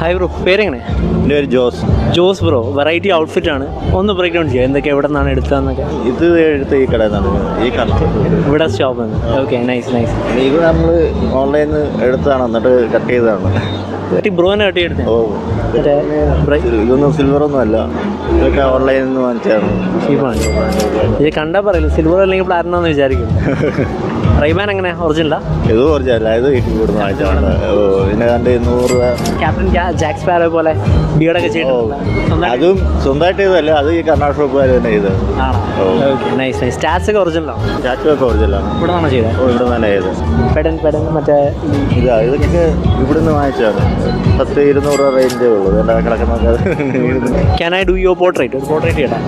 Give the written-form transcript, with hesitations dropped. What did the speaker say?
Hi bro, പേരെങ്ങനെ? എൻ്റെ പേര് Jose. Jose bro, variety outfit ആണ്. ഒന്ന് ബ്രേക്ക് ഡൗൺ ചെയ്യാം, എന്തൊക്കെ എവിടെ നിന്നാണ് എടുത്തതെന്നൊക്കെ. ഇത് എടുത്ത് ഈ കടയിൽ നിന്നാണ്, ഈ കട ഇവിടെ ഷോപ്പ് ആണ്. Okay, nice nice. ഇത് നമ്മൾ ഓൺലൈനിൽ നിന്ന് എടുത്തതാണ്, എന്നിട്ട് കട്ട് ചെയ്തതാണ്. ബ്രോനെ കട്ടി എടുത്തേ? ഓ, ഇതൊന്നും സിൽവറൊന്നും അല്ല, ഇതൊക്കെ ഓൺലൈനിൽ നിന്ന് വാങ്ങിച്ചാണ്. ചീപ്പാണ്. ഇത് കണ്ടാൽ പറയില്ല സിൽവർ അല്ലെങ്കിൽ പ്ലാറ്റിനം എന്ന് വിചാരിക്കും. റൈബാൻ എങ്ങനെ, ഒറിജിനലാ? ഇത് കുറച്ചല്ല, ഇത് ഇവിടുന്ന് വാങ്ങിച്ചാണ്. ഓ, ഇതിനെ കണ്ട് 100 രൂപ. ക്യാപ്റ്റൻ ജാക്ക് സ്പാരോ പോലെ ബിയർഡൊക്കെ ചെയ്തിട്ടുണ്ട്. അതും സ്വന്തമായിട്ട് ചെയ്തല്ല, അത് ഈ കർണാടക ഷോപ്പുകാർ തന്നെ ചെയ്തത്. Okay, nice nice. സ്റ്റാറ്റ്സ് ഒക്കെ ഒറിജിനലാണ്? സ്റ്റാച്ചു ഒക്കെ ഒറിജിനലാണ്. ഇവിടെ നിന്നാണ് ചെയ്തത്? ഓ, ഇവിടെ തന്നെ ചെയ്തത്. പെടൻ മറ്റേ ഇതൊക്കെ ഇവിടുന്ന് വാങ്ങിച്ചാണ്. 100-200 രൂപ റേഞ്ചേ ഉള്ളൂ. എന്താ കിടക്കുന്നത്? Can I do your portrait? ഒരു പോർട്രേറ്റ് ചെയ്യട്ടെ.